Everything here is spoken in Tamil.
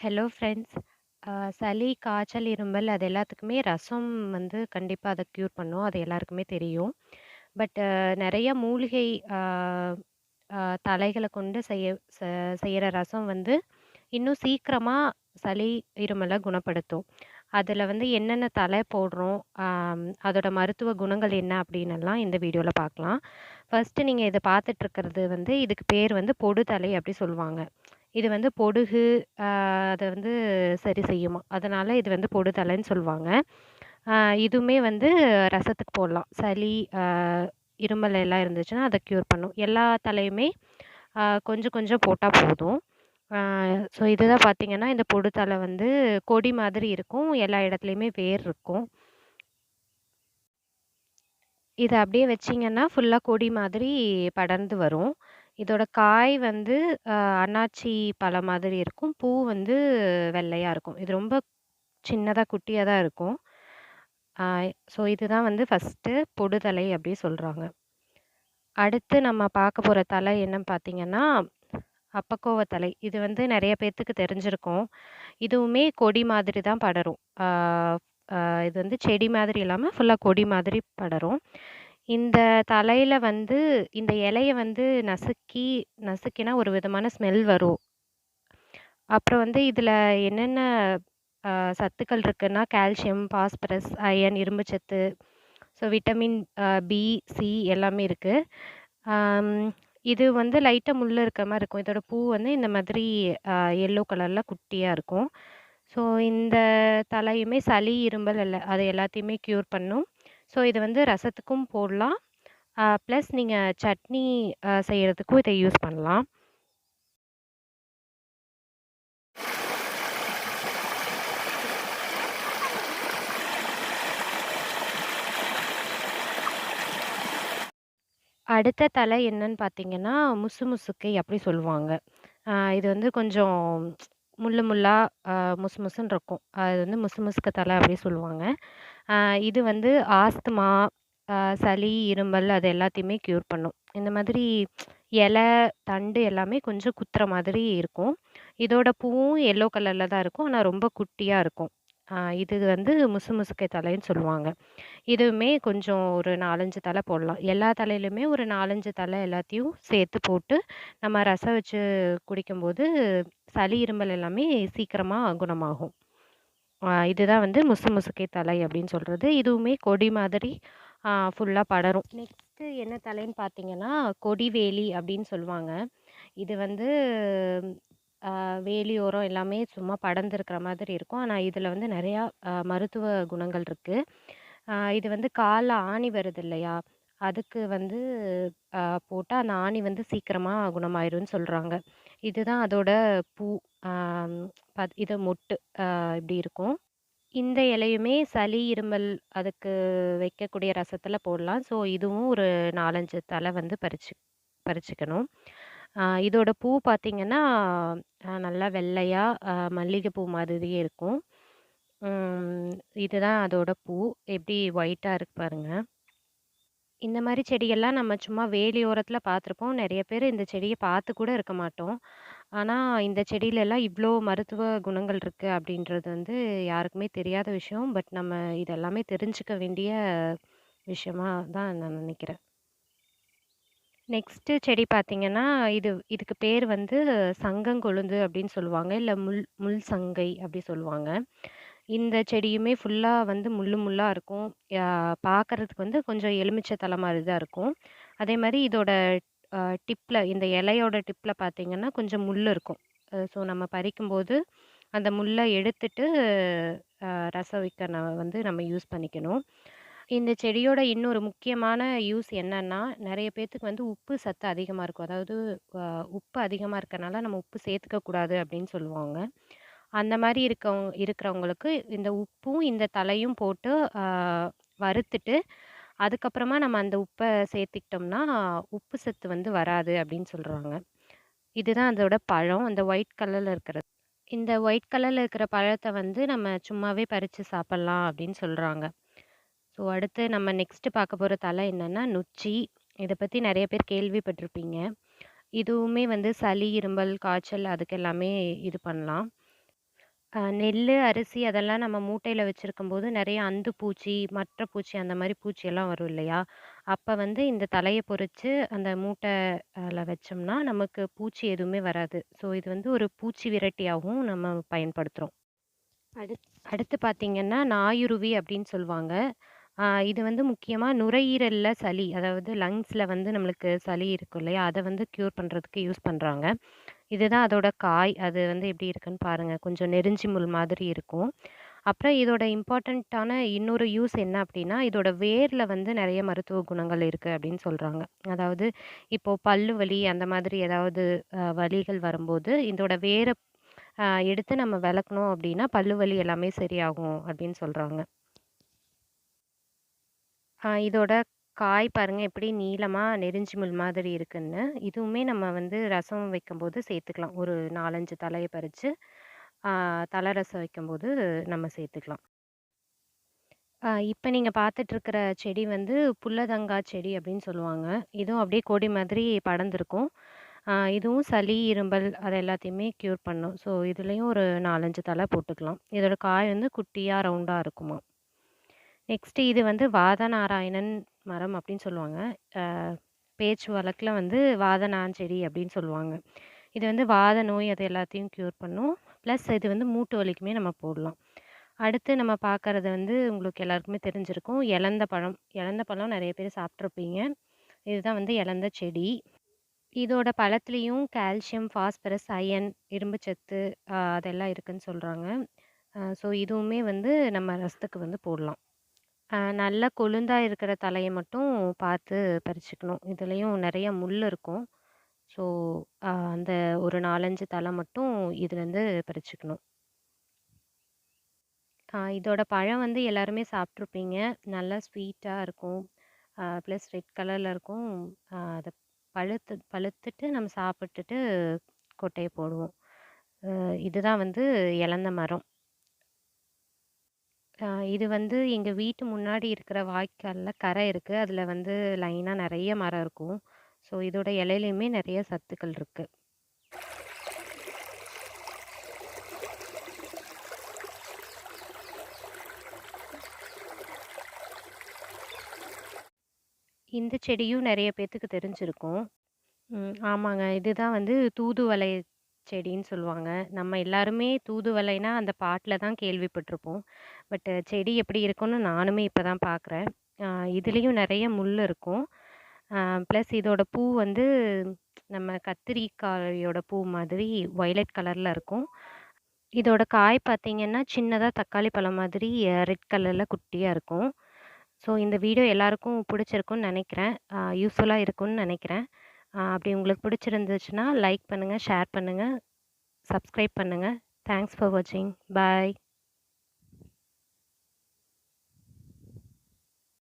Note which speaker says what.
Speaker 1: Hello friends. சளி, காய்ச்சல், இருமல் அது எல்லாத்துக்குமே ரசம் வந்து கண்டிப்பா அத க்யூர் பண்ணும். அது எல்லாருக்குமே தெரியும். பட் நெறைய மூலிகை அ அ தழைகள கொண்டு செ செய்ற ரசம் வந்து இன்னும் சீக்கிரமா சளி, இருமல குணப்படுத்தும். அதுல வந்து என்னென்ன தழை போடுறோம், அதோட மருத்துவ குணங்கள் என்ன அப்டின்னெல்லாம் இந்த வீடியோல பார்க்கலாம். ஃபர்ஸ்ட்டு நீங்க இத பார்த்துட்டு இருக்கிறது வந்து இதுக்கு பேர் வந்து பொடு தழை அப்டி சொல்லுவாங்க. இது வந்து பொடுகு அ அத வந்து சரி செய்யுமாம். அதனால இது வந்து பொடு தழைன்னு சொல்லுவாங்க. அ இதுவுமே வந்து ரசத்துக்கு போடலாம். சளி, இருமல் எல்லாம் இருந்துச்சுன்னா, அத க்யூர் பண்ணும். எல்லா தழையுமே கொஞ்சம் கொஞ்சம் போட்டா போதும். ஆ ஸோ இதுதான் பார்த்தீங்கன்னா, இந்த பொடு தழை வந்து கொடி மாதிரி இருக்கும். எல்லா இடத்துலயுமே வேர் இருக்கும். இத அப்படியே வச்சீங்கன்னா, ஃபுல்லா கொடி மாதிரி படர்ந்து வரும். இதோட காய் வந்து அ அன்னாச்சி பழம் மாதிரி இருக்கும். பூ வந்து வெள்ளையா இருக்கும். இது ரொம்ப சின்னதா, குட்டியா தான் இருக்கும். ஆ ஸோ இதுதான் வந்து ஃபர்ஸ்ட்டு பொடுதலை அப்படி சொல்றாங்க. அடுத்து நம்ம பார்க்க போற தலை என்னன்னு பார்த்தீங்கன்னா, அப்பக்கோவ தழை. இது வந்து நெறைய பேத்துக்கு தெரிஞ்சிருக்கும். இதுவுமே கொடி மாதிரி தான் படரும். ஆ அ இது வந்து செடி மாதிரி இல்லாம ஃபுல்லா கொடி மாதிரி படரும். இந்த தழையில வந்து இந்த இலைய வந்து நசுக்கினா ஒரு விதமான ஸ்மெல் வரும். அப்புறம் வந்து இதில என்னென்ன அ சத்துக்கள் இருக்குன்னா, கால்சியம், பாஸ்பரஸ், அயர்ன், இரும்புச்சத்து, ஸோ விட்டமின் பி, சி எல்லாமே இருக்கு. அம் இது வந்து லைட்டா முள்ளு இருக்க மாரி இருக்கும். இதோட பூ வந்து இந்த மாதிரி அ எல்லோ கலர்ல குட்டியா இருக்கும். ஸோ இந்த தழையுமே சளி, இருமல் அது எல்லாத்தையுமே க்யூர் பண்ணும். ஸோ இது வந்து ரசத்துக்கும் போடலாம். ப்ளஸ் நீங்க சட்னி செய்றதுக்கும் இத யூஸ் பண்ணலாம். அடுத்த தழை என்னன்னு பார்த்தீங்கன்னா, முசுமுசுக்கை அப்படி சொல்லுவாங்க. இது வந்து கொஞ்சம் முள்ளு முள்ளா அ முசு முசுன்னு இருக்கும். அது வந்து முசுமுசுக்க தழை அப்படி சொல்லுவாங்க. அ இது வந்து ஆஸ்துமா, சளி, இருமல் அது எல்லாத்தையுமே க்யூர் பண்ணும். இந்த மாதிரி இலை, தண்டு எல்லாமே கொஞ்சம் குத்துற மாதிரி இருக்கும். இதோட பூவும் எல்லோ கலர்ல தான் இருக்கும். ஆனா ரொம்ப குட்டியா இருக்கும். இது வந்து முசுமுசுக்கை தழைன்னு சொல்லுவாங்க. இதுவுமே கொஞ்சம் ஒரு 4, 5 தழை போடலாம். எல்லா தழையிலுமே ஒரு 4, 5 தழை எல்லாத்தையும் சேர்த்து போட்டு, நம்ம ரசம் வச்சு குடிக்கும்போது, சளி, இருமல் எல்லாமே சீக்கிரமா குணமாகும். இதுதான் வந்து முசுமுசுக்கை தழை அப்படின்னு சொல்றது. இதுவுமே கொடி மாதிரி ஃபுல்லா படரும். நெக்ஸ்ட்டு என்ன தழைன்னு பார்த்தீங்கன்னா, கொடிவேலி அப்படின்னு சொல்லுவாங்க. இது வந்து வேலியோரம் எல்லாமே சும்மா படர்ந்திருக்கிற மாதிரி இருக்கும். ஆனா, இதில வந்து நெறையா மருத்துவ குணங்கள் இருக்கு. இது வந்து கால்ல ஆணி வருது இல்லையா? அதுக்கு வந்து அ போட்டா அந்த ஆணி வந்து சீக்கிரமா குணமாயிரும்ன்னு சொல்றாங்க. இதுதான் அதோட பூ. ஆம் இது மொட்டு இப்படி இருக்கும். இந்த இலையுமே சளி, இருமல் அதுக்கு வைக்கக்கூடிய ரசத்தில போடலாம். ஸோ, இதுவும் ஒரு 4, 5 தழை வந்து பறிச்சுக்கணும். இதோட பூ பார்த்தீங்கன்னா, நல்லா வெள்ளையா மல்லிகை பூ மாதிரியே இருக்கும். ம் இதுதான் அதோட பூ. எப்படி ஒயிட்டா இருக்கு பாருங்க. இந்த மாரி செடியெல்லாம் நம்ம சும்மா வேலியோரத்தில பார்த்துருப்போம். நெறைய பேரு இந்த செடிய பார்த்து கூட இருக்க மாட்டோம். ஆனா, இந்த செடியிலலாம் இவ்ளோ மருத்துவ குணங்கள் இருக்கு அப்படின்றது வந்து யாருக்குமே தெரியாத விஷயம். பட் நம்ம இது எல்லாமே தெரிஞ்சுக்க வேண்டிய விஷயமா தான் நான் நினைக்கிறேன். நெக்ஸ்ட்டு செடி பார்த்தீங்கன்னா, இதுக்கு பேர் வந்து சங்கங்கொழுந்து அப்படின்னு சொல்லுவாங்க. இல்ல முள் சங்கை அப்படி சொல்லுவாங்க. இந்த செடியுமே ஃபுல்லா வந்து முள்ளு முள்ளா இருக்கும். யா பார்க்கறதுக்கு வந்து கொஞ்சம் எலுமிச்சை தழ மாரி தான் இருக்கும். அதேமாரி இதோட அ டிப்ல இந்த இலையோட டிப்ல பார்த்தீங்கன்னா, கொஞ்சம் முள்ளு இருக்கும். ஸோ நம்ம பறிக்கும்போது அந்த முள்ள எடுத்துட்டு ரசம் வைக்க வந்து நம்ம யூஸ் பண்ணிக்கணும். இந்த செடியோட இன்னொரு முக்கியமான யூஸ் என்னன்னா, நெறைய பேத்துக்கு வந்து உப்பு சத்து அதிகமா இருக்கும். அதாவது அ உப்பு அதிகமா இருக்கனால நம்ம உப்பு சேர்த்துக்க கூடாது அப்படின்னு சொல்லுவாங்க. அந்த மாரி இருக்கிறவங்களுக்கு இந்த உப்பும், இந்த தழையும் போட்டு அ வறுத்துட்டு, அதுக்கப்புறமா நம்ம அந்த உப்ப சேர்த்துக்கிட்டோம்னா, உப்பு சத்து வந்து வராது அப்படின்னு சொல்றாங்க. இதுதான் அதோட பழம். அந்த ஒயிட் கலர்ல இருக்கிறது. இந்த ஒயிட் கலர்ல இருக்கிற பழத்த வந்து நம்ம சும்மாவே பறிச்சு சாப்பிடலாம் அப்படின்னு சொல்றாங்க. ஸோ அடுத்து நம்ம நெக்ஸ்ட் பார்க்க போற தல என்னன்னா, நொச்சி. இத பத்தி நெறைய பேர் கேள்விப்பட்டிருப்பீங்க. இதுவுமே வந்து சளி, இருமல், காய்ச்சல் அதுக்கு எல்லாமே இது பண்ணலாம். நெல்லு, அரிசி அதெல்லாம் நம்ம மூட்டையில வச்சிருக்கும்போது நெறைய அந்து பூச்சி, மற்ற பூச்சி அந்த மாரி பூச்சியெல்லாம் வரும் இல்லையா? அப்ப வந்து இந்த தழைய பொறிச்சு அந்த மூட்டைல வச்சோம்னா, நமக்கு பூச்சி எதுவுமே வராது. ஸோ இது வந்து ஒரு பூச்சி விரட்டியாவும் நம்ம பயன்படுத்துறோம். அடுத்து பார்த்தீங்கன்னா, நாயுருவி அப்படின்னு சொல்லுவாங்க. இது வந்து முக்கியமா நுரையீரல்ல சளி, அதாவது லங்ஸ்ல வந்து நம்மளுக்கு சளி இருக்கும் இல்லையா? அத வந்து க்யூர் பண்றதுக்கு யூஸ் பண்றாங்க. இதுதான் அதோட காய். அது வந்து எப்படி இருக்குன்னு பாருங்க. கொஞ்சம் நெருஞ்சி முள் மாதிரி இருக்கும். அப்புறம் இதோட இம்பார்ட்டன்ட்டான இன்னொரு யூஸ் என்ன அப்படின்னா, இதோட வேர்ல வந்து நெறைய மருத்துவ குணங்கள் இருக்கு அப்படின்னு சொல்றாங்க. அதாவது இப்போ பல்லு வலி அந்த மாதிரி ஏதாவது வலிகள் வரும்போது, இதோட வேர எடுத்து நம்ம வெளக்குனோம் அப்படின்னா, பல்லு வலி எல்லாமே சரியாகும் அப்படின்னு சொல்றாங்க. இதோட காய் பாருங்க எப்படி நீளமா நெருஞ்சி முள் மாதிரி இருக்குன்னு. இதுவுமே நம்ம வந்து ரசம் வைக்கும்போது சேர்த்துக்கலாம். ஒரு 4, 5 தழைய பறிச்சு, ஆ தல ரசம் வைக்கும்போது நம்ம சேர்த்துக்கலாம். இப்ப நீங்க பார்த்துட்டு இருக்கிற செடி வந்து புல்லதங்கா செடி அப்படின்னு சொல்லுவாங்க. இதுவும் அப்படியே கொடி மாதிரி படர்ந்திருக்கும். இதுவும் சளி, இருமல் அது எல்லாத்தையுமே க்யூர் பண்ணும். ஸோ இதுலயும் ஒரு 4, 5 தழை போட்டுக்கலாம். இதோட காய் வந்து குட்டியா, ரவுண்டா இருக்குமாம். நெக்ஸ்ட்டு இது வந்து வாதநாராயணன் மரம் அப்படின்னு சொல்லுவாங்க. அ பேச்சு வழக்குல வந்து வாதனாஞ்செடி அப்படின்னு சொல்லுவாங்க. இது வந்து வாத நோய் அது எல்லாத்தையும் க்யூர் பண்ணும். ப்ளஸ் இது வந்து மூட்டு வலிக்குமே நம்ம போடலாம். அடுத்து நம்ம பார்க்கறது வந்து உங்களுக்கு எல்லாருக்குமே தெரிஞ்சிருக்கும். எலந்த பழம். எலந்த பழம் நெறைய பேர் சாப்ட்டுருப்பீங்க. இதுதான் வந்து எலந்த செடி. இதோட பழத்திலயும் கால்சியம், பாஸ்பரஸ், அயன், இரும்புச்சத்து அதெல்லாம் இருக்குன்னு சொல்றாங்க. ஸோ இதுவுமே வந்து நம்ம ரசத்துக்கு வந்து போடலாம். நல்லா கொழுந்தா இருக்கிற தலைய மட்டும் பார்த்து பறிச்சுக்கணும். இதுலயும் நெறைய முள் இருக்கும். ஸோ, அந்த ஒரு 4, 5 தல மட்டும் இதுலருந்து பறிச்சுக்கணும். இதோட பழம் வந்து எல்லாருமே சாப்ட்டுருப்பீங்க. நல்லா ஸ்வீட்டா இருக்கும். ப்ளஸ் ரெட் கலர்ல இருக்கும். அத பழுத்துட்டு நம்ம சாப்பிட்டுட்டு கொட்டைய போடுவோம். இதுதான் வந்து எலந்த மரம். இது வந்து எங்க வீட்டு முன்னாடி இருக்கிற வாய்க்கால்ல கரை இருக்கு. அதுல வந்து லைனா நெறைய மரம் இருக்கும். ஸோ இதோட இலையிலயுமே நெறைய சத்துக்கள் இருக்கு. இந்த செடியும் நெறைய பேத்துக்கு தெரிஞ்சிருக்கும். ஆமாங்க. இதுதான் வந்து தூதுவளை செடின்னு சொல்லுவாங்க. நம்ம எல்லாருமே தூதுவளைனா அந்த பாட்டுல தான் கேள்விப்பட்டுருப்போம். பட் செடி எப்படி இருக்கும்னு நானுமே இப்ப தான் பார்க்குறேன். அ இதுலயும் நெறைய முள் இருக்கும். ப்ளஸ் இதோட பூ வந்து நம்ம கத்திரிக்காயோட பூ மாதிரி வயலட் கலர்ல இருக்கும். இதோட காய் பார்த்தீங்கன்னா, சின்னதா தக்காளி பழம் மாதிரி ரெட் கலர்ல குட்டியா இருக்கும். ஸோ இந்த வீடியோ எல்லாருக்கும் பிடிச்சிருக்கும்னு நெனைக்கிறேன். யூஸ்ஃபுல்லா இருக்கும்னு நெனைக்கிறேன். அப்படி உங்களுக்கு பிடிச்சிருந்துச்சுன்னா, லைக் பண்ணுங்க, ஷேர் பண்ணுங்க, சப்ஸ்கிரைப் பண்ணுங்க. தேங்க்ஸ் ஃபார் வாட்சிங். பாய்.